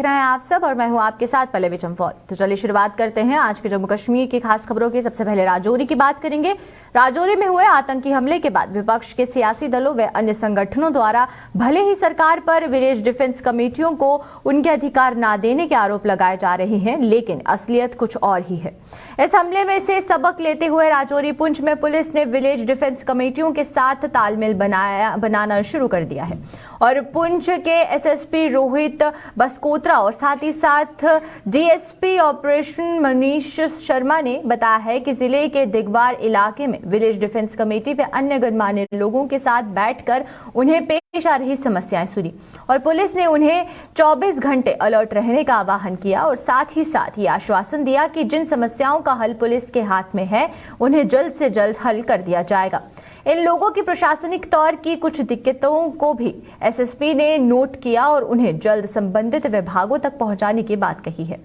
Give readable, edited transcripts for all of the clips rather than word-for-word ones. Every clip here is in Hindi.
रहे हैं आप सब और मैं हूं आपके साथ पल्लवी चंपौल। तो चलिए शुरुआत करते हैं आज के जम्मू कश्मीर की खास खबरों की। सबसे पहले राजौरी की बात करेंगे। राजौरी में हुए आतंकी हमले के बाद विपक्ष के सियासी दलों व अन्य संगठनों द्वारा भले ही सरकार पर विलेज डिफेंस कमेटियों को उनके अधिकार न देने के आरोप लगाए जा रहे हैं, लेकिन असलियत कुछ और ही है। इस हमले में से सबक लेते हुए राजौरी पुंछ में पुलिस ने विलेज डिफेंस कमेटियों के साथ तालमेल बनाना शुरू कर दिया है और पुंछ के एसएसपी रोहित बसकोत्रा और साथ ही साथ डीएसपी ऑपरेशन मनीष शर्मा ने बताया है कि जिले के दिगवार इलाके में विलेज डिफेंस कमेटी व अन्य गणमान्य लोगों के साथ बैठकर उन्हें पेश आ रही समस्याएं सुनी और पुलिस ने उन्हें 24 घंटे अलर्ट रहने का आह्वान किया और साथ ही साथ ये आश्वासन दिया कि जिन समस्याओं का हल पुलिस के हाथ में है उन्हें जल्द से जल्द हल कर दिया जाएगा। इन लोगों की प्रशासनिक तौर की कुछ दिक्कतों को भी एसएसपी ने नोट किया और उन्हें जल्द संबंधित विभागों तक पहुंचाने की बात कही है।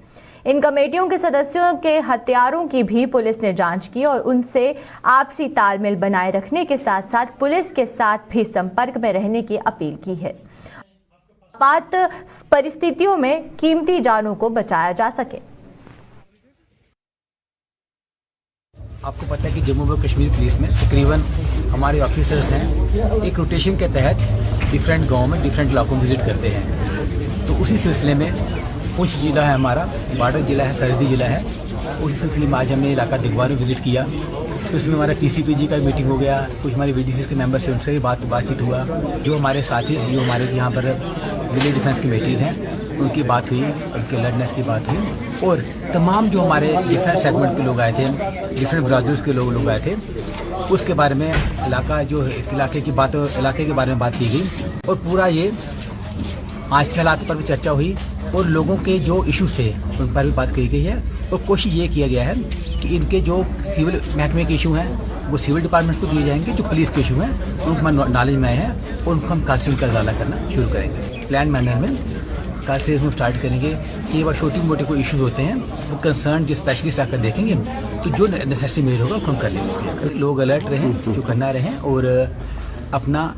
इन कमेटियों के सदस्यों के हथियारों की भी पुलिस ने जांच की और उनसे आपसी तालमेल बनाए रखने के साथ साथ पुलिस के साथ भी संपर्क में रहने की अपील की है, आपात परिस्थितियों में कीमती जानों को बचाया जा सके। आपको पता है कि जम्मू व कश्मीर पुलिस में तकरीबन हमारे ऑफिसर्स हैं एक रोटेशन के तहत डिफरेंट गाँव में डिफरेंट इलाकों में विजिट करते हैं। तो उसी सिलसिले में पुंछ जिला है हमारा, बॉर्डर जिला है, सरहदी जिला है। उसी सिलसिले में आज हमने इलाका दिगवार में विजिट किया। तो इसमें हमारा टीसीपीजी का मीटिंग हो गया, कुछ हमारे वीडीसी के मेंबर से उनसे भी बातचीत हुआ। जो हमारे साथी जो हमारे यहाँ पर विलेज डिफेंस कमेटीज़ हैं उनकी बात हुई, उनके लड़नेस की बात हुई और तमाम जो हमारे डिफरेंट सेगमेंट के लोग आए थे, डिफरेंट ब्रादर्स के लोग आए थे, उसके बारे में इलाके के बारे में बात की गई और पूरा ये आज के हालात पर भी चर्चा हुई और लोगों के जो इश्यूज थे उन पर भी बात की गई है और कोशिश ये किया गया है कि इनके जो सिविल महकमे के इशू हैं वो सिविल डिपार्टमेंट को दिए जाएंगे, जो पुलिस के इशू हैं उनको नॉलेज में आए हैं और उनको हम कल से उनका इजाला करना शुरू करेंगे। प्लान मैनर में कल से इसमें स्टार्ट करेंगे कि वह छोटी मोटे कोई इश्यूज होते हैं वो कंसर्न जो स्पेशलिस्ट आकर देखेंगे, तो जो नेसेसरी मेजर होगा वो हम कर लेंगे। लोग अलर्ट रहें, चौकन्ना रहें और अपना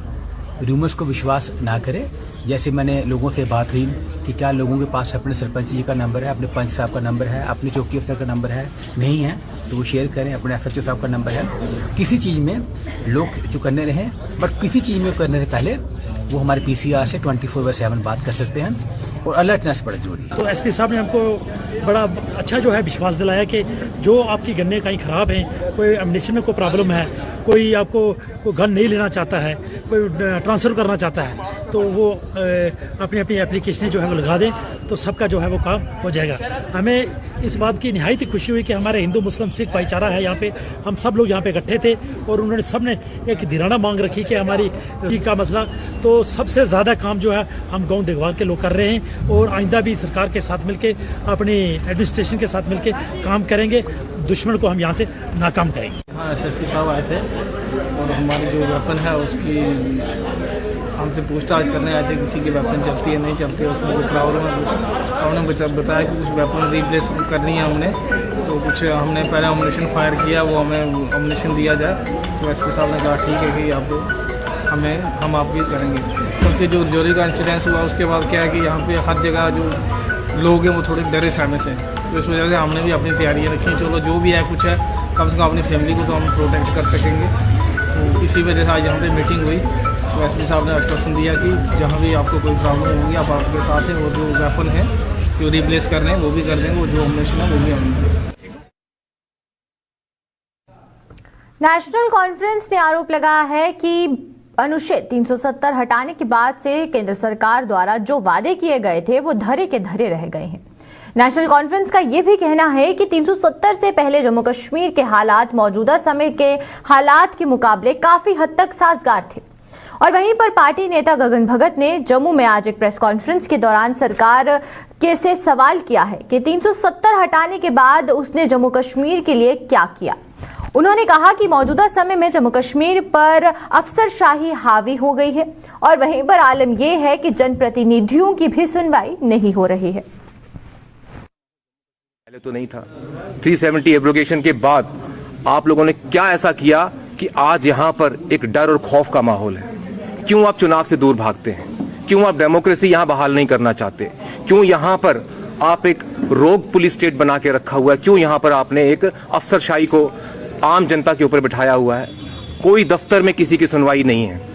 रूमर्स को विश्वास ना करें। जैसे मैंने लोगों से बात हुई कि क्या लोगों के पास अपने सरपंच जी का नंबर है, अपने पंच साहब का नंबर है, अपने चौकी अफसर का नंबर है, नहीं है तो वो शेयर करें, अपने एसएचओ साहब का नंबर है। किसी चीज़ में लोग चौकन्ने रहें, बट किसी चीज़ में करने से पहले वो हमारे पीसीआर से 24/7 बात कर सकते हैं और अलर्टनेस बड़ा जरूरी है। तो एसपी साहब ने हमको बड़ा अच्छा जो है विश्वास दिलाया कि जो आपकी गन्ने कहीं ख़राब हैं, कोई एमिनेशन में कोई प्रॉब्लम है, कोई आपको गन नहीं लेना चाहता है, कोई ट्रांसफ़र करना चाहता है, तो वो अपनी अपनी एप्लीकेशनें जो है वो लगा दें तो सबका जो है वो काम हो जाएगा। हमें इस बात की निहायत खुशी हुई कि हमारे हिंदू मुस्लिम सिख भाईचारा है यहाँ पे, हम सब लोग यहाँ पे इकट्ठे थे और उन्होंने सब ने एक धीराना मांग रखी कि हमारी का मसला, तो सबसे ज़्यादा काम जो है हम गाँव दिगवार के लोग कर रहे हैं और आइंदा भी सरकार के साथ मिलके अपनी एडमिनिस्ट्रेशन के साथ मिलके काम करेंगे, दुश्मन को हम यहाँ से नाकाम करेंगे। हाँ, एसएसपी साहब आए थे और हमारी जो वेपन है उसकी हमसे पूछताछ करने आए थे, किसी की वेपन चलती है नहीं चलती है, उसमें कोई प्रॉब्लम है कुछ। उन्होंने बताया कि कुछ वेपन रिप्लेस करनी है हमने, तो कुछ हमने पहले एमुनेशन फायर किया, वो हमें एमुनेशन दिया जाए। तो एसपी साहब ने कहा ठीक है कि हम आपकी करेंगे। क्योंकि जो राजौरी का इंसिडेंस हुआ उसके बाद क्या है कि यहाँ पे हर जगह जो लोग हैं वो थोड़े डरे सहमे से, तो इस वजह से हमने भी अपनी तैयारियाँ रखी। चलो जो भी है कुछ है, कम से कम अपनी फैमिली को तो हम प्रोटेक्ट कर सकेंगे। तो इसी वजह से आज यहाँ पे मीटिंग हुई तो एसपी साहब ने आश्वासन दिया कि जहाँ भी आपको कोई प्रॉब्लम होगी आप आपके साथ हैं, वो जो वेपन है जो रिप्लेस करने हैं वो भी कर देंगे, वो जो एमुनेशन है वो भी हम। नेशनल कॉन्फ्रेंस ने आरोप लगाया है कि अनुच्छेद 370 हटाने के बाद से केंद्र सरकार द्वारा जो वादे किए गए थे वो धरे के धरे रह गए हैं। नेशनल कॉन्फ्रेंस का यह भी कहना है कि 370 से पहले जम्मू कश्मीर के हालात मौजूदा समय के हालात के मुकाबले काफी हद तक साजगार थे। और वहीं पर पार्टी नेता गगन भगत ने जम्मू में आज एक प्रेस कॉन्फ्रेंस के दौरान सरकार के से सवाल किया है कि 370 हटाने के बाद उसने जम्मू कश्मीर के लिए क्या किया। उन्होंने कहा कि मौजूदा समय में जम्मू कश्मीर पर अफसरशाही हावी हो गई है और वहीं पर आलम यह है कि जनप्रतिनिधियों की भी सुनवाई नहीं हो रही है। पहले तो नहीं था। 370 एब्रोगेशन के बाद आप लोगों ने क्या ऐसा किया कि आज यहाँ पर एक डर और खौफ का माहौल है? क्यों आप चुनाव से दूर भागते हैं? क्यों आप डेमोक्रेसी यहाँ बहाल नहीं करना चाहते? क्यों यहाँ पर आप एक रोग पुलिस स्टेट बना के रखा हुआ है? क्यों यहाँ पर आपने एक अफसरशाही को आम जनता के ऊपर बिठाया हुआ है? कोई दफ्तर में किसी की सुनवाई नहीं है।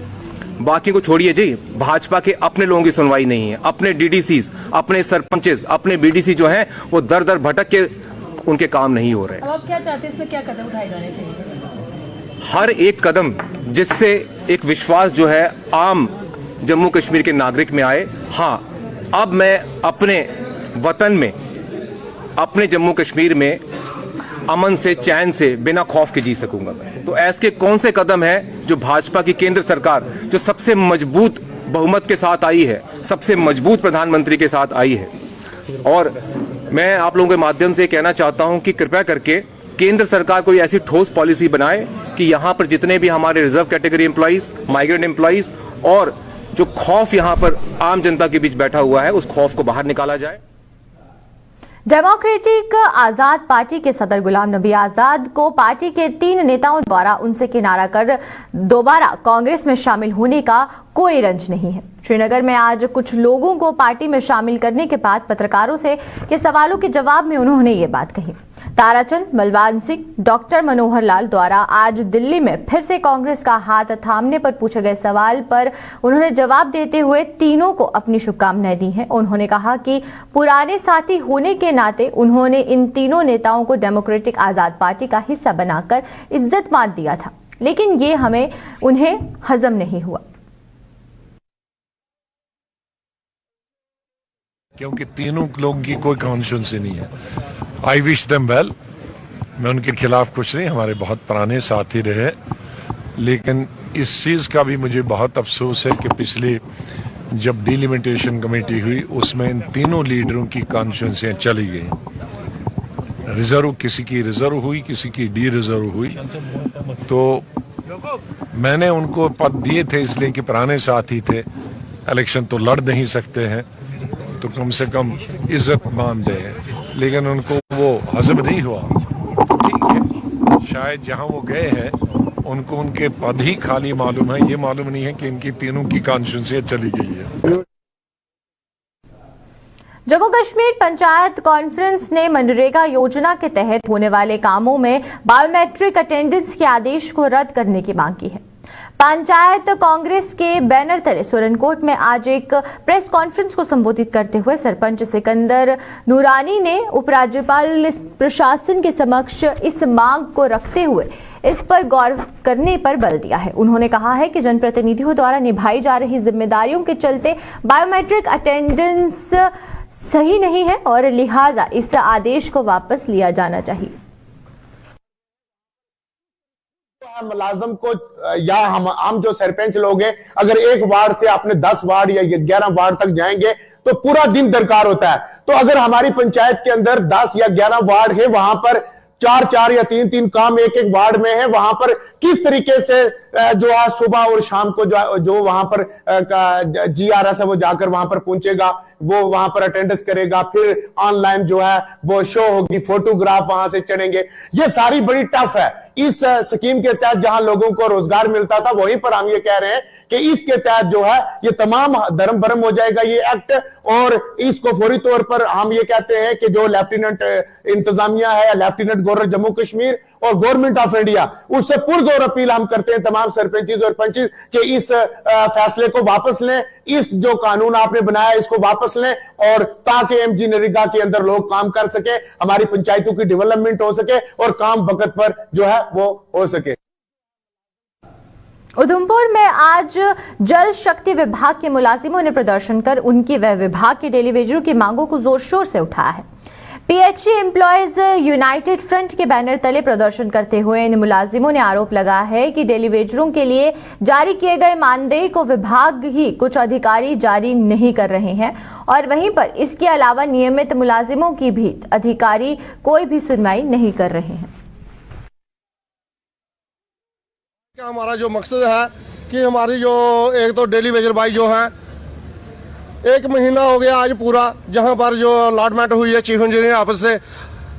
बाकी को छोड़िए जी, भाजपा के अपने लोगों की सुनवाई नहीं है। अपने डीडीसीज, अपने सरपंचेस, अपने बीडीसी जो हैं वो दर दर भटक के उनके काम नहीं हो रहे। अब आप क्या चाहते हैं, इसमें क्या कदम उठाए जाने चाहिए? हर एक कदम जिससे एक विश्वास जो है आम जम्मू कश्मीर के नागरिक में आए। हाँ, अब मैं अपने वतन में, अपने जम्मू कश्मीर में अमन से, चैन से, बिना खौफ के जी सकूंगा मैं। तो ऐसे कौन से कदम हैं जो भाजपा की केंद्र सरकार, जो सबसे मजबूत बहुमत के साथ आई है, सबसे मजबूत प्रधानमंत्री के साथ आई है। और मैं आप लोगों के माध्यम से कहना चाहता हूं कि कृपया करके केंद्र सरकार कोई ऐसी ठोस पॉलिसी बनाए कि यहां पर जितने भी हमारे reserve category employees, migrant employees और जो खौफ यहां पर आम जनता के बीच बैठा हुआ है, उस खौफ को बाहर निकाला जाए। डेमोक्रेटिक आजाद पार्टी के सदर गुलाम नबी आजाद को पार्टी के 3 नेताओं द्वारा उनसे किनारा कर दोबारा कांग्रेस में शामिल होने का कोई रंज नहीं है। श्रीनगर में आज कुछ लोगों को पार्टी में शामिल करने के बाद पत्रकारों से के सवालों के जवाब में उन्होंने ये बात कही। ताराचंद, बलवान सिंह, डॉक्टर मनोहर लाल द्वारा आज दिल्ली में फिर से कांग्रेस का हाथ थामने पर पूछे गए सवाल पर उन्होंने जवाब देते हुए तीनों को अपनी शुभकामनाएं दी हैं। उन्होंने कहा कि पुराने साथी होने के नाते उन्होंने इन तीनों नेताओं को डेमोक्रेटिक आजाद पार्टी का हिस्सा बनाकर इज्जत मान दिया था, लेकिन ये हमें उन्हें हजम नहीं हुआ। क्योंकि तीनों लोगों की कोई कॉन्शियस नहीं है। I wish them well. मैं उनके खिलाफ कुछ नहीं, हमारे बहुत पुराने साथी रहे, लेकिन इस चीज़ का भी मुझे बहुत अफसोस है कि पिछले जब डिलिमिटेशन कमेटी हुई उसमें इन तीनों लीडरों की कॉन्शियंसें चली गई। रिजर्व, किसी की रिजर्व हुई, किसी की डी रिजर्व हुई। तो मैंने उनको पद दिए थे इसलिए कि पुराने साथी थे, इलेक्शन तो लड़ नहीं सकते हैं, तो कम से कम इज्जत मान दें, लेकिन उनको वो हजम नहीं हुआ। ठीक है, शायद जहां वो गए हैं उनको उनके पद ही खाली मालूम है, ये मालूम नहीं है कि इनकी तीनों की कॉन्शियंस चली गई है। जम्मू कश्मीर पंचायत कॉन्फ्रेंस ने मनरेगा योजना के तहत होने वाले कामों में बायोमेट्रिक अटेंडेंस के आदेश को रद्द करने की मांग की है। पंचायत कांग्रेस के बैनर तले सुरनकोट में आज एक प्रेस कॉन्फ्रेंस को संबोधित करते हुए सरपंच सिकंदर नूरानी ने उपराज्यपाल प्रशासन के समक्ष इस मांग को रखते हुए इस पर गौर करने पर बल दिया है। उन्होंने कहा है कि जनप्रतिनिधियों द्वारा निभाई जा रही जिम्मेदारियों के चलते बायोमेट्रिक अटेंडेंस सही नहीं है और लिहाजा इस आदेश को वापस लिया जाना चाहिए। मुलाजम को या हम जो सरपंच लोग हैं, अगर एक वार्ड से आपने 10 वार्ड या 11 वार्ड तक जाएंगे तो पूरा दिन दरकार होता है। तो अगर हमारी पंचायत के अंदर 10 या 11 वार्ड है, वहां पर 4 या 3 काम एक वार्ड में है, वहां पर किस तरीके से जो आज सुबह और शाम को जो वहां पर GRS है वो जाकर वहां पर पहुंचेगा, वो वहां पर अटेंडेंस करेगा, फिर ऑनलाइन जो है वो शो होगी, फोटोग्राफ वहां से चढ़ेंगे। ये सारी बड़ी टफ है। इस स्कीम के तहत जहां लोगों को रोजगार मिलता था, वहीं पर हम ये कह रहे हैं कि इसके तहत जो है ये तमाम धर्म भरम हो जाएगा ये एक्ट, और इसको फौरी तौर पर हम ये कहते हैं कि जो लेफ्टिनेंट इंतजामिया है, लेफ्टिनेंट गवर्नर जम्मू कश्मीर और गवर्नमेंट ऑफ इंडिया, उससे पुरजोर अपील हम करते हैं तमाम सरपंच और पंच कि इस फैसले को वापस लें, इस जो कानून आपने बनाया इसको वापस लें, और ताकि MG नरेगा के अंदर लोग काम कर सके, हमारी पंचायतों की डेवलपमेंट हो सके और काम वक्त पर जो है वो हो सके। उधमपुर में आज जल शक्ति विभाग के मुलाजिमों ने प्रदर्शन कर उनकी व विभाग के डेलीवेजरों की मांगों को जोर शोर से उठाया है। PHE एम्प्लॉयज यूनाइटेड फ्रंट के बैनर तले प्रदर्शन करते हुए इन मुलाजिमों ने आरोप लगाया है कि डेलीवेजरों के लिए जारी किए गए मानदेय को विभाग ही कुछ अधिकारी जारी नहीं कर रहे हैं, और वहीं पर इसके अलावा नियमित मुलाजिमों की भी अधिकारी कोई भी सुनवाई नहीं कर रहे हैं। हमारा जो मकसद है कि हमारी जो एक तो डेली वेजर भाई जो हैं, 1 महीना हो गया आज पूरा जहां पर जो अलॉटमेंट हुई है चीफ इंजीनियर ऑफिस से,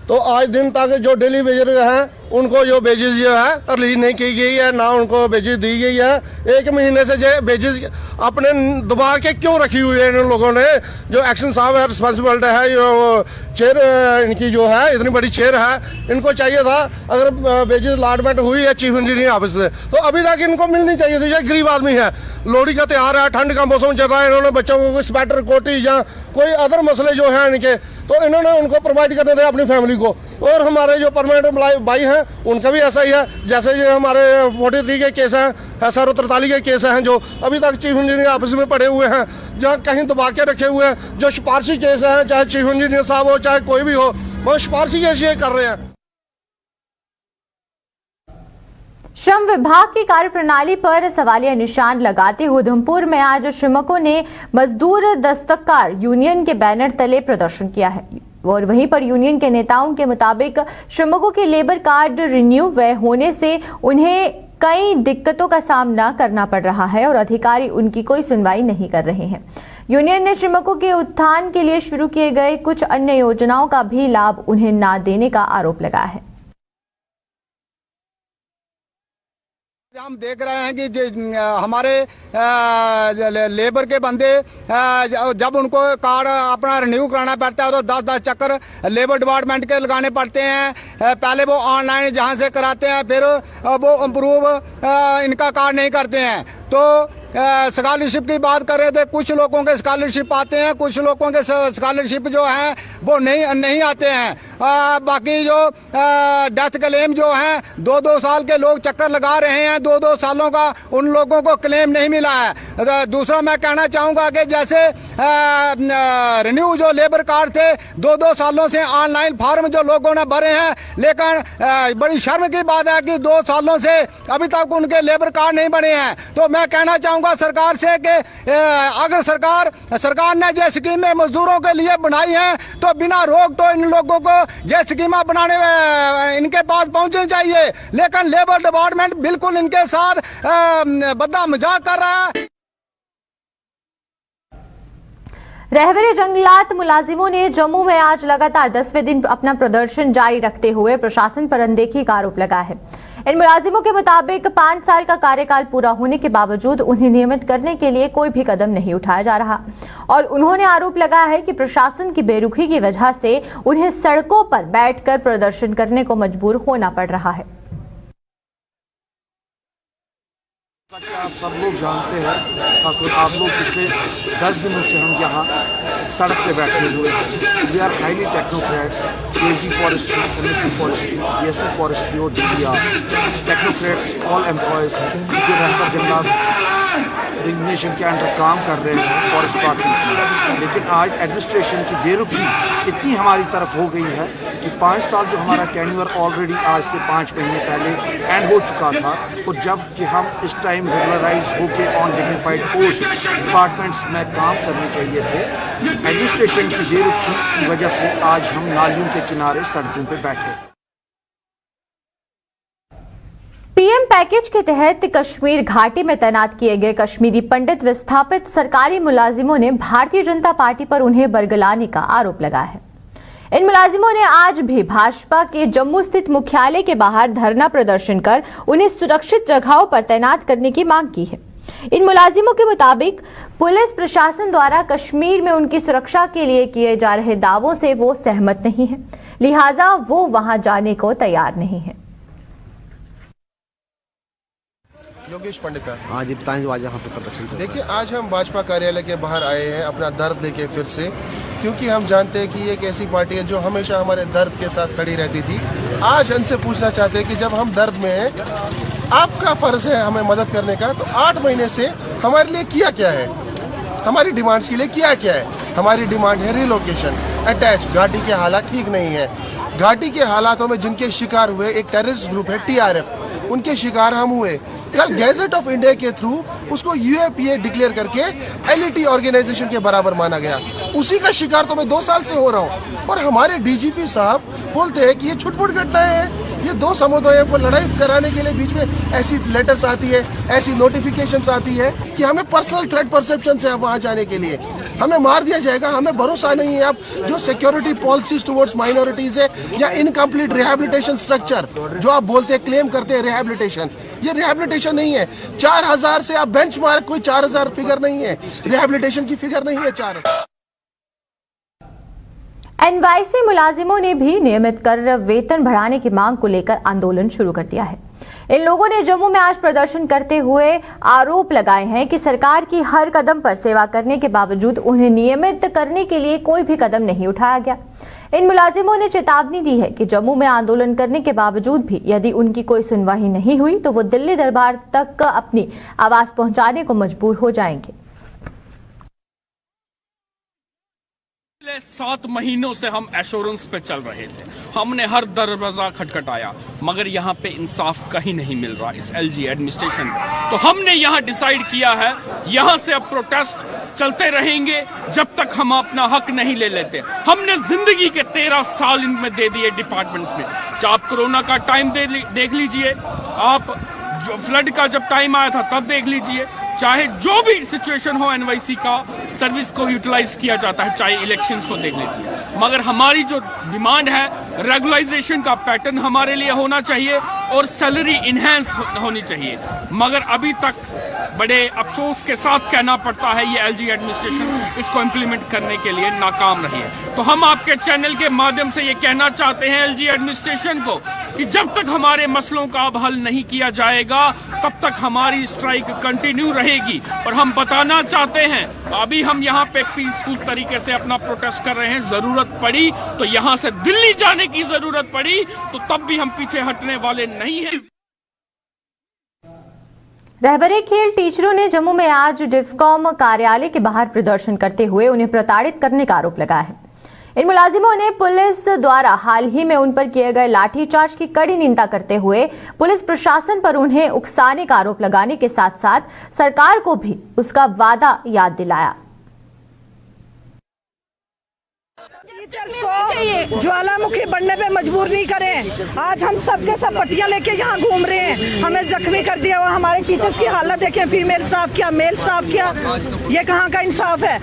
तो आज दिन तक जो डेली वेजर हैं उनको जो बेजिस जो है रिलीज नहीं की गई है, ना उनको बेजिस दी गई है। 1 महीने से जो बेजिस अपने दबा के क्यों रखी हुई है इन लोगों ने। जो एक्शन साहब है, रिस्पॉन्सिबिलिटी है, जो चेयर इनकी जो है इतनी बड़ी चेयर है, इनको चाहिए था अगर बेजिस अलॉटमेंट हुई है चीफ इंजीनियर ऑफिस से तो अभी तक इनको मिलनी चाहिए थी। ये गरीब आदमी है, लोहड़ी का त्यौहार है, ठंड का मौसम चल रहा है, इन्होंने बच्चों को स्वेटर कोटी या कोई अदर मसले जो हैं इनके, तो इन्होंने उनको प्रोवाइड करने थे अपनी फैमिली को। और हमारे जो परमानेंट भाई हैं उनका भी ऐसा ही है, जैसे ये हमारे 43 के केस हैं, SRO 43 के केस हैं जो अभी तक चीफ इंजीनियर ऑफिस में पड़े हुए हैं, जहाँ कहीं दबा के रखे हुए हैं। जो सिफारशी केस हैं, चाहे चीफ इंजीनियर साहब हो चाहे कोई भी हो, वो सिफारशी केस ये कर रहे हैं। श्रम विभाग की कार्यप्रणाली पर सवालिया निशान लगाते हुए उधमपुर में आज श्रमिकों ने मजदूर दस्तकार यूनियन के बैनर तले प्रदर्शन किया है और वहीं पर यूनियन के नेताओं के मुताबिक श्रमिकों के लेबर कार्ड रिन्यू होने से उन्हें कई दिक्कतों का सामना करना पड़ रहा है और अधिकारी उनकी कोई सुनवाई नहीं कर रहे हैं। यूनियन ने श्रमिकों के उत्थान के लिए शुरू किए गए कुछ अन्य योजनाओं का भी लाभ उन्हें न देने का आरोप लगाया है। हम देख रहे हैं कि हमारे लेबर के बंदे जब उनको कार्ड अपना रिन्यू कराना पड़ता है तो 10-10 चक्कर लेबर डिपार्टमेंट के लगाने पड़ते हैं। पहले वो ऑनलाइन जहां से कराते हैं, फिर वो इम्प्रूव इनका कार्ड नहीं करते हैं। तो स्कॉलरशिप की बात कर रहे थे, कुछ लोगों के स्कॉलरशिप आते हैं, कुछ लोगों के स्कॉलरशिप जो है वो नहीं आते हैं। बाकी जो डेथ क्लेम जो है 2-2 साल के लोग चक्कर लगा रहे हैं, 2-2 सालों का उन लोगों को क्लेम नहीं मिला है। दूसरा मैं कहना चाहूँगा कि जैसे रिन्यू जो लेबर कार्ड थे 2-2 सालों से ऑनलाइन फॉर्म जो लोगों ने भरे हैं, लेकिन बड़ी शर्म की बात है कि 2 सालों से अभी तक उनके लेबर कार्ड नहीं बने हैं। तो मैं कहना चाहूँगा सरकार से कि अगर सरकार ने जो स्कीमें मजदूरों के लिए बनाई हैं तो बिना रोक तो इन लोगों को जो स्कीमें बनाने में इनके पास पहुंचनी चाहिए, लेकिन लेबर डिपार्टमेंट बिल्कुल इनके साथ बद्दा मजाक कर रहा है। रहबरे जंगलात मुलाजिमों ने जम्मू में आज लगातार 10वें दिन अपना प्रदर्शन जारी रखते हुए प्रशासन पर अनदेखी का आरोप लगाया है। इन मुलाजिमों के मुताबिक 5 साल का कार्यकाल पूरा होने के बावजूद उन्हें नियमित करने के लिए कोई भी कदम नहीं उठाया जा रहा और उन्होंने आरोप लगाया है कि प्रशासन की बेरुखी की वजह से उन्हें सड़कों पर बैठकर प्रदर्शन करने को मजबूर होना पड़ रहा है। आप सब लोग जानते हैं, खासतौर आप लोग पिछले 10 दिनों से हम यहाँ सड़क पे बैठे हुए हैं। We are highly technocrats, AG forestry, MSc forestry, BSF forestry और DPR टेक्नोक्रेट्स ऑल एम्प्लॉयज़ हैं जो रहबर जंगलात डिजिग्नेशन के अंडर काम कर रहे हैं फॉरेस्ट डिपार्टमेंट में। लेकिन आज एडमिनिस्ट्रेशन की बेरुखी इतनी हमारी तरफ हो गई है कि 5 साल जो हमारा टेन्योर ऑलरेडी आज से 5 महीने पहले एंड हो चुका था और जब कि हम इस टाइम रेगुलराइज होके ऑन डिग्निफाइड पोस्ट डिपार्टमेंट्स में काम करने चाहिए थे, एडमिनिस्ट्रेशन की बेरुखी की वजह से आज हम नालियों के किनारे सड़कों पर बैठे। पीएम पैकेज के तहत कश्मीर घाटी में तैनात किए गए कश्मीरी पंडित विस्थापित सरकारी मुलाजिमों ने भारतीय जनता पार्टी पर उन्हें बरगलाने का आरोप लगाया है। इन मुलाजिमों ने आज भी भाजपा के जम्मू स्थित मुख्यालय के बाहर धरना प्रदर्शन कर उन्हें सुरक्षित जगहों पर तैनात करने की मांग की है। इन मुलाजिमों के मुताबिक पुलिस प्रशासन द्वारा कश्मीर में उनकी सुरक्षा के लिए किए जा रहे दावों से वो सहमत नहीं है, लिहाजा वो वहां जाने को तैयार नहीं है। योगेश पंडित है। हाँ जी बताएं, आज यहाँ पे प्रदर्शन। देखिए, आज हम भाजपा कार्यालय के बाहर आए हैं अपना दर्द लेके फिर से, क्योंकि हम जानते हैं कि ये एक ऐसी पार्टी है जो हमेशा हमारे दर्द के साथ खड़ी रहती थी। आज उनसे पूछना चाहते हैं कि जब हम दर्द में हैं, आपका फर्ज है हमें मदद करने का, तो 8 महीने से हमारे लिए किया क्या है, हमारी डिमांड्स के लिए किया क्या है। हमारी डिमांड है रिलोकेशन, अटैच। घाटी के हालात ठीक नहीं है। घाटी के हालातों में जिनके शिकार हुए एक टेररिस्ट ग्रुप है TRF, उनके शिकार हम हुए। कल गैजेट ऑफ इंडिया के थ्रू उसको UAPA डिक्लेयर करके LET ऑर्गेनाइजेशन के बराबर माना गया। उसी का शिकार तो मैं 2 साल से हो रहा हूँ और हमारे DGP साहब बोलते हैं कि ये छुटपुट घटनाएं हैं, ये दो समुदायों को लड़ाई कराने के लिए बीच में ऐसी लेटर्स आती है, ऐसी नोटिफिकेशंस आती है कि हमें पर्सनल थ्रेट परसेप्शन से वहाँ जाने के लिए हमें मार दिया जाएगा। हमें भरोसा नहीं है अब जो सिक्योरिटी पॉलिसीज टुवर्ड्स माइनॉरिटीज है या इनकम्प्लीट रिहैबिलिटेशन स्ट्रक्चर जो आप बोलते हैं, क्लेम करते हैं रिहैबिलिटेशन, ये रिहैबिलिटेशन नहीं है। 4000 से आप बेंचमार्क, कोई 4000 फिगर नहीं है, रिहैबिलिटेशन की फिगर नहीं है 4। एनवाईसी मुलाजिमों ने भी नियमित कर वेतन बढ़ाने की मांग को लेकर आंदोलन शुरू कर दिया है। इन लोगों ने जम्मू में आज प्रदर्शन करते हुए आरोप लगाए हैं कि सरकार की हर कदम पर सेवा करने के बावजूद उन्हें नियमित करने के लिए कोई भी कदम नहीं उठाया गया। इन मुलाजिमों ने चेतावनी दी है कि जम्मू में आंदोलन करने के बावजूद भी यदि उनकी कोई सुनवाई नहीं हुई तो वो दिल्ली दरबार तक अपनी आवाज पहुंचाने को मजबूर हो जाएंगे। 7 महीनों से हम एश्योरेंस पे चल रहे थे, हमने हर दरवाजा खटखटाया, मगर यहाँ पे इंसाफ कहीं नहीं मिल रहा इस एलजी एडमिनिस्ट्रेशन में। तो हमने यहाँ डिसाइड किया है, यहाँ से अब प्रोटेस्ट चलते रहेंगे जब तक हम अपना हक नहीं ले लेते। हमने जिंदगी के 13 साल इनमें दे दिए डिपार्टमेंट्स में। आप कोरोना का टाइम देख लीजिए, आप फ्लड का जब टाइम आया था तब देख लीजिए, चाहे जो भी सिचुएशन हो एनवाईसी का सर्विस को यूटिलाइज किया जाता है, चाहे इलेक्शंस को देख लीजिए। मगर हमारी जो डिमांड है, रेगुलाइजेशन का पैटर्न हमारे लिए होना चाहिए और सैलरी इनहेंस होनी चाहिए। मगर अभी तक बड़े अफसोस के साथ कहना पड़ता है ये एलजी एडमिनिस्ट्रेशन इसको इम्प्लीमेंट करने के लिए नाकाम रही है। तो हम आपके चैनल के माध्यम से ये कहना चाहते हैं एलजी एडमिनिस्ट्रेशन को कि जब तक हमारे मसलों का अब हल नहीं किया जाएगा तब तक हमारी स्ट्राइक कंटिन्यू रहेगी। और हम बताना चाहते हैं, अभी हम यहाँ पे पीसफुल तरीके से अपना प्रोटेस्ट कर रहे हैं, जरूरत पड़ी तो यहाँ से दिल्ली जाने की जरूरत पड़ी तो तब भी हम पीछे हटने वाले नहीं हैं। रहबरे खेल टीचरों ने जम्मू में आज डिफकॉम कार्यालय के बाहर प्रदर्शन करते हुए उन्हें प्रताड़ित करने का आरोप लगाया है। इन मुलाजिमों ने पुलिस द्वारा हाल ही में उन पर किए गए लाठीचार्ज की कड़ी निंदा करते हुए पुलिस प्रशासन पर उन्हें उकसाने का आरोप लगाने के साथ साथ सरकार को भी उसका वादा याद दिलाया। टीचर्स को ज्वालामुखी बनने पे मजबूर नहीं करें। आज हम सबके सब पट्टियां लेके यहाँ घूम रहे हैं, हमें जख्मी कर दिया हुआ। हमारे टीचर्स की हालत देखें, फीमेल स्टाफ क्या, मेल स्टाफ क्या, ये कहाँ का इंसाफ है?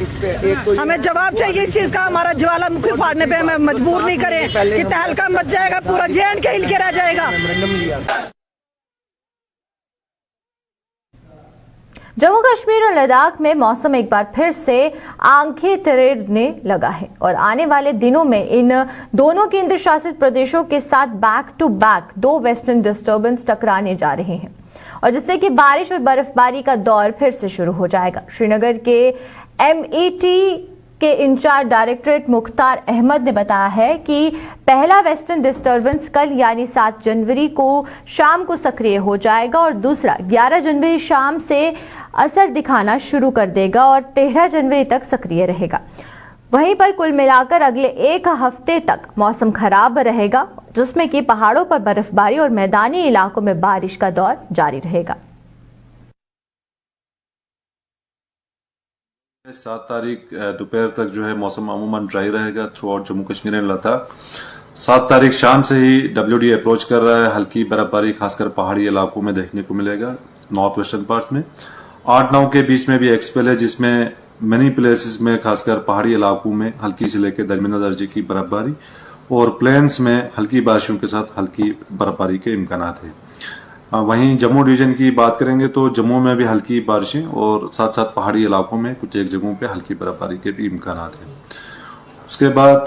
हमें जवाब चाहिए इस चीज का। हमारा ज्वालामुखी फाड़ने पे हमें मजबूर नहीं करें कि तहलका मच जाएगा, पूरा JNK हिल के रह जाएगा। जम्मू कश्मीर और लद्दाख में मौसम एक बार फिर से आंखें तरेरने लगा है और आने वाले दिनों में इन दोनों केंद्र शासित प्रदेशों के साथ back to back 2 western disturbance टकराने जा रहे हैं और जिससे कि बारिश और बर्फबारी का दौर फिर से शुरू हो जाएगा। श्रीनगर के MET के इंचार्ज डायरेक्टरेट मुख्तार अहमद ने बताया है कि पहला वेस्टर्न डिस्टर्बेंस कल यानी 7 जनवरी को शाम को सक्रिय हो जाएगा और दूसरा 11 जनवरी शाम से असर दिखाना शुरू कर देगा और 13 जनवरी तक सक्रिय रहेगा। वहीं पर कुल मिलाकर अगले 1 हफ्ते तक मौसम खराब रहेगा, जिसमें कि पहाड़ों पर बर्फबारी और मैदानी इलाकों में बारिश का दौर जारी रहेगा। 7 तारीख दोपहर तक जो है मौसम अमूमन ड्राई रहेगा through out Jammu Kashmir and Ladakh. 7 तारीख शाम से ही WD अप्रोच कर रहा है, हल्की बर्फबारी खासकर पहाड़ी इलाकों में देखने को मिलेगा, नॉर्थ वेस्टर्न पार्ट में। 8-9 के बीच में भी एक्सपेल है, जिसमें मेनी प्लेसेस में खासकर पहाड़ी इलाकों में हल्की से लेकर दरमियाना दर्जे की बर्फबारी और प्लेन्स में हल्की बारिशों के साथ हल्की बर्फबारी के इम्कानात है। वहीं जम्मू डिवीजन की बात करेंगे तो जम्मू में भी हल्की बारिशें और साथ साथ पहाड़ी इलाकों में कुछ एक जगहों पे हल्की बर्फबारी के भी इम्कानात हैं। उसके बाद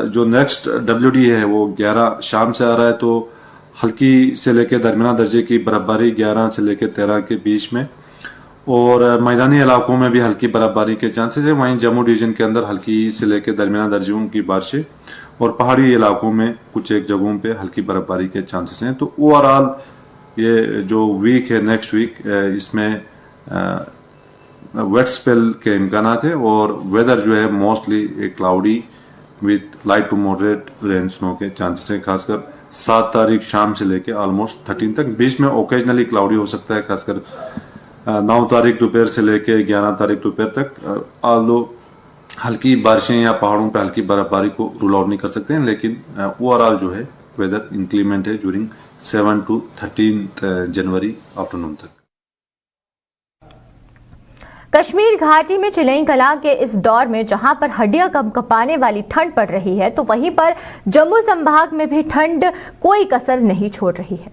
जो नेक्स्ट WD है वो 11 शाम से आ रहा है, तो हल्की से लेकर दरमियाना दर्जे की बर्फबारी 11 से लेकर 13 के बीच में और मैदानी इलाकों में भी हल्की बर्फबारी के चांसेस है। वहीं जम्मू डिवीजन के अंदर हल्की से लेकर दरमियाना दर्जों की बारिशें और पहाड़ी इलाकों में कुछ एक जगहों पे हल्की बर्फबारी के चांसेस हैं। तो ओवरऑल ये जो वीक है नेक्स्ट वीक, इसमें वेट स्पेल के इम्कानात है और वेदर जो है mostly cloudy with light to moderate rain snow के चांसेस हैं, खासकर 7 तारीख शाम से लेके ऑलमोस्ट 13 तक। बीच में ओकेजनली क्लाउडी हो सकता है, खासकर 9 तारीख दोपहर से लेके 11 तारीख दोपहर तक। आल्दो हल्की बारिशें या पहाड़ों पे हल्की बर्फबारी को रूल आउट नहीं कर सकते हैं, लेकिन ओवरऑल जो है वेदर इंक्लीमेंट है ड्यूरिंग 7 to 13 जनवरी आफ्टरनून तक। कश्मीर घाटी में चिलई कला के इस दौर में जहां पर हड्डियां कंपने वाली ठंड पड़ रही है, तो वहीं पर जम्मू संभाग में भी ठंड कोई कसर नहीं छोड़ रही है।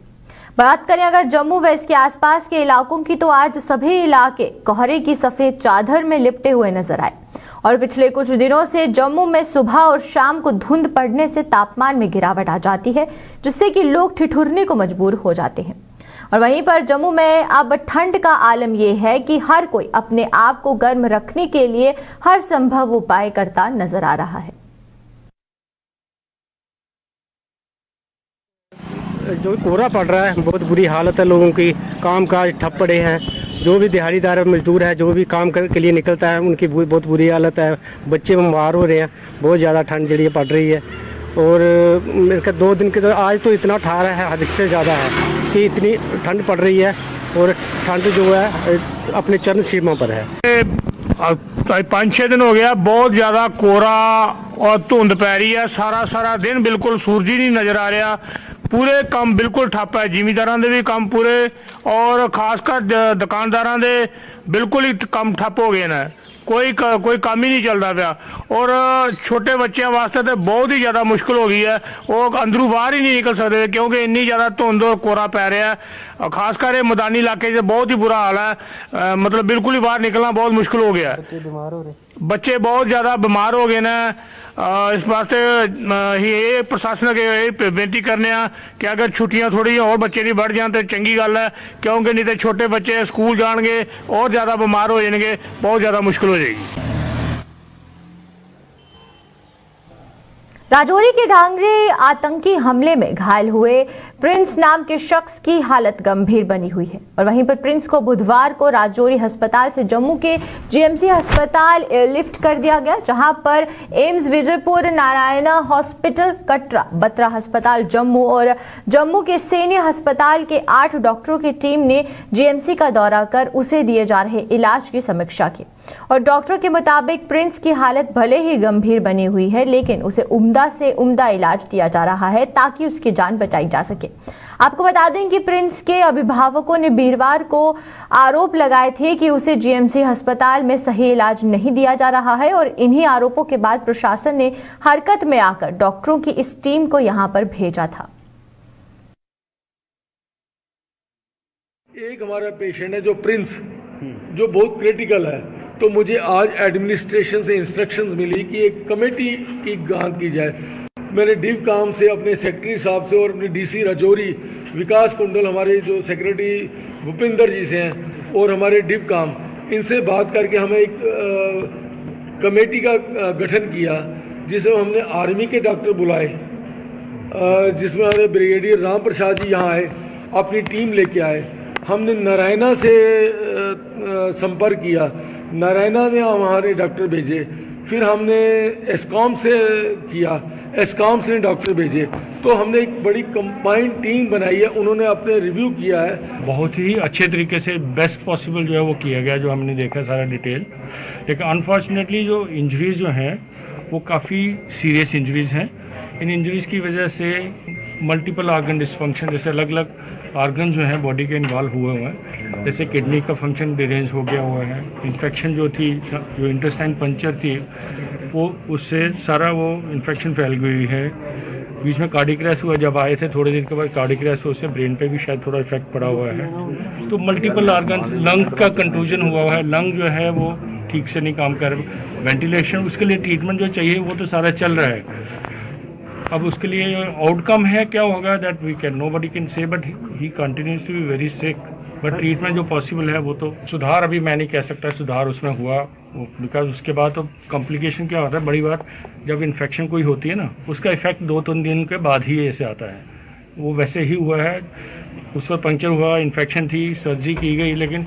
बात करें अगर जम्मू व इसके आसपास के इलाकों की, तो आज सभी इलाके कोहरे की सफेद चादर में लिपटे हुए नजर आए और पिछले कुछ दिनों से जम्मू में सुबह और शाम को धुंध पड़ने से तापमान में गिरावट आ जाती है, जिससे कि लोग ठिठुरने को मजबूर हो जाते हैं। और वहीं पर जम्मू में अब ठंड का आलम यह है कि हर कोई अपने आप को गर्म रखने के लिए हर संभव उपाय करता नजर आ रहा है। जो कोहरा पड़ रहा है, बहुत बुरी हालत है लोगों की, काम काज ठप पड़े हैं। जो भी दिहाड़ीदार मजदूर है, जो भी काम के लिए निकलता है, उनकी बहुत बुरी हालत है। बच्चे बीमार हो रहे हैं, बहुत ज़्यादा ठंड जड़ी पड़ रही है। और मेरे का 2 दिन के तो आज तो इतना ठा रहा है, हद से ज़्यादा है कि इतनी ठंड पड़ रही है। और ठंड जो है अपने चरम सीमा पर है। 5-6 दिन हो गया, बहुत ज़्यादा कोहरा और धुंध पै रही है। सारा दिन बिल्कुल सूरज ही नहीं नज़र आ रहा। पूरे काम बिल्कुल ठप्प है, ਜ਼ਿਮੀਂਦਾਰਾਂ ਦੇ ਵੀ ਕੰਮ पूरे और खासकर दुकानदारों ਦੇ बिल्कुल ही काम ठप्प हो गए ने। कोई काम ही नहीं चलता पाया। और छोटे बच्चों वास्ते तो बहुत ही ज़्यादा मुश्किल हो गई है, वो अंदरों बाहर ही नहीं निकल सकते क्योंकि इन्नी ज़्यादा धुंध और कोहरा पै रहा है। खासकर ये मैदानी इलाके से बहुत ही बुरा हाल है, मतलब बिल्कुल ही बाहर निकलना बहुत मुश्किल हो गया है। बच्चे बहुत ज़्यादा बीमार हो गए हैं। इस वास्ते ये प्रशासन अगे बेनती करने कि अगर छुट्टियां थोड़ी और बच्चे नहीं बढ़ जान तो चंगी गल है, क्योंकि नहीं तो छोटे बच्चे स्कूल जाएंगे और ज़्यादा बीमार हो जाएंगे, बहुत ज़्यादा मुश्किल हो जाएगी। राजौरी के ढांगरे आतंकी हमले में घायल हुए प्रिंस नाम के शख्स की हालत गंभीर बनी हुई है और वहीं पर प्रिंस को बुधवार को राजौरी अस्पताल से जम्मू के जीएमसी अस्पताल एयरलिफ्ट कर दिया गया, जहां पर एम्स विजयपुर, नारायणा हॉस्पिटल कटरा, बत्रा अस्पताल जम्मू और जम्मू के सैन्य अस्पताल के 8 डॉक्टरों की टीम ने जीएमसी का दौरा कर उसे दिए जा रहे इलाज की समीक्षा की। और डॉक्टर के मुताबिक प्रिंस की हालत भले ही गंभीर बनी हुई है, लेकिन उसे उम्दा से उम्दा इलाज दिया जा रहा है ताकि उसकी जान बचाई जा सके। आपको बता दें कि प्रिंस के अभिभावकों ने वीरवार को आरोप लगाए थे कि उसे जीएमसी अस्पताल में सही इलाज नहीं दिया जा रहा है और इन्हीं आरोपों के बाद प्रशासन ने हरकत में आकर डॉक्टरों की इस टीम को यहां पर भेजा था। एक हमारा पेशेंट है जो प्रिंस, जो बहुत क्रिटिकल है, तो मुझे आज एडमिनिस्ट्रेशन से इंस्ट्रक्शंस मिली कि एक कमेटी की गांठ की जाए। मैंने डिव काम से, अपने सेक्रेटरी साहब से और अपने डीसी राजौरी विकास कुंडल, हमारे जो सेक्रेटरी भूपिंदर जी से हैं, और हमारे डिव काम, इनसे बात करके हमें एक कमेटी का गठन किया, जिसमें हमने आर्मी के डॉक्टर बुलाए, जिसमें हमारे ब्रिगेडियर राम प्रसाद जी यहाँ आए, अपनी टीम लेके आए। हमने नारायणा से संपर्क किया, नारायणा ने हमारे डॉक्टर भेजे, फिर हमने एस्कॉम से किया, एस्कॉम से डॉक्टर भेजे, तो हमने एक बड़ी कंबाइंड टीम बनाई है। उन्होंने अपने रिव्यू किया है, बहुत ही अच्छे तरीके से बेस्ट पॉसिबल जो है वो किया गया, जो हमने देखा सारा डिटेल। लेकिन अनफॉर्चुनेटली जो इंजरीज जो हैं वो काफ़ी सीरियस इंजरीज हैं। इन इंजरीज की वजह से मल्टीपल ऑर्गन डिसफंक्शन, जैसे अलग अलग ऑर्गन जो हैं बॉडी के इन्वॉल्व हुए हैं, जैसे किडनी का फंक्शन डिरेंज हो गया हुआ है। इन्फेक्शन जो थी, जो इंटेस्टाइन पंचर थी, वो उससे सारा वो इन्फेक्शन फैल गई है। बीच में कार्डिक अरेस्ट हुआ, जब आए थे थोड़े दिन के बाद कार्डिक अरेस्ट हुआ, उससे ब्रेन पे भी शायद थोड़ा इफेक्ट पड़ा हुआ है। तो मल्टीपल ऑर्गन, लंग का कंटूजन हुआ हुआ है, लंग जो है वो ठीक से नहीं काम कर, वेंटिलेशन, उसके लिए ट्रीटमेंट जो चाहिए वो तो सारा चल रहा है। अब उसके लिए आउटकम है क्या होगा, that we can, nobody can say, but he continues to be very sick. But treatment जो पॉसिबल है वो तो, सुधार अभी मैं नहीं कह सकता सुधार उसमें हुआ, बिकॉज उसके बाद तो कॉम्प्लिकेशन क्या होता है, बड़ी बात जब इन्फेक्शन कोई होती है ना, उसका इफेक्ट 2-3 दिन के बाद ही ऐसे आता है। वो वैसे ही हुआ है, उस पर पंक्चर हुआ, इन्फेक्शन थी, सर्जरी की गई, लेकिन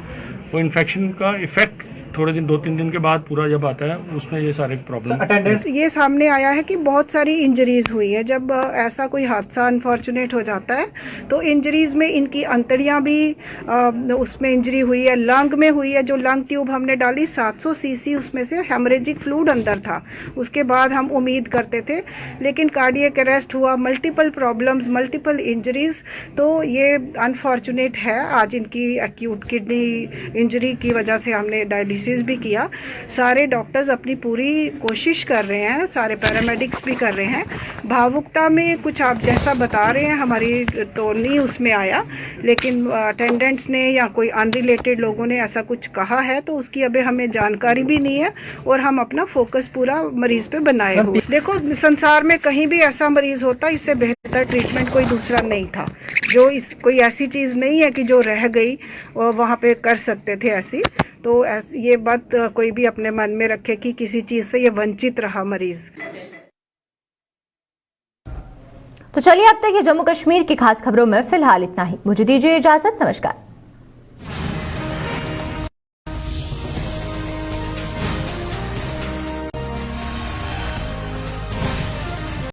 वो इन्फेक्शन का इफेक्ट थोड़े दिन 2-3 दिन के बाद पूरा जब आता है उसमें ये सारे प्रॉब्लम ये सामने आया है कि बहुत सारी इंजरीज हुई है। जब ऐसा कोई हादसा अनफॉर्चुनेट हो जाता है तो इंजरीज में इनकी अंतड़ियां भी उसमें इंजरी हुई है, लंग में हुई है। जो लंग ट्यूब हमने डाली 700 सीसी उसमें से हेमरेजिक फ्लूइड अंदर था। उसके बाद हम उम्मीद करते थे, लेकिन कार्डियक अरेस्ट हुआ, मल्टीपल प्रॉब्लम्स, मल्टीपल इंजरीज। तो ये अनफॉर्चुनेट है। आज इनकी एक्यूट किडनी इंजरी की वजह से हमने डायलिसिस भी किया। सारे डॉक्टर्स अपनी पूरी कोशिश कर रहे हैं, सारे पैरामेडिक्स भी कर रहे हैं। भावुकता में कुछ आप जैसा बता रहे हैं हमारी तो नहीं उसमें आया, लेकिन अटेंडेंट्स ने या कोई अनरिलेटेड लोगों ने ऐसा कुछ कहा है तो उसकी अभी हमें जानकारी भी नहीं है और हम अपना फोकस पूरा मरीज पे बनाए हुए। देखो, संसार में कहीं भी ऐसा मरीज होता, इससे बेहतर ट्रीटमेंट कोई दूसरा नहीं था। कोई ऐसी चीज नहीं है कि जो रह गई और वहाँ पे कर सकते थे ऐसी। तो ये बात कोई भी अपने मन में रखे कि किसी चीज से ये वंचित रहा मरीज। तो चलिए अब तक ये जम्मू कश्मीर की खास खबरों में फिलहाल इतना ही। मुझे दीजिए इजाजत। नमस्कार।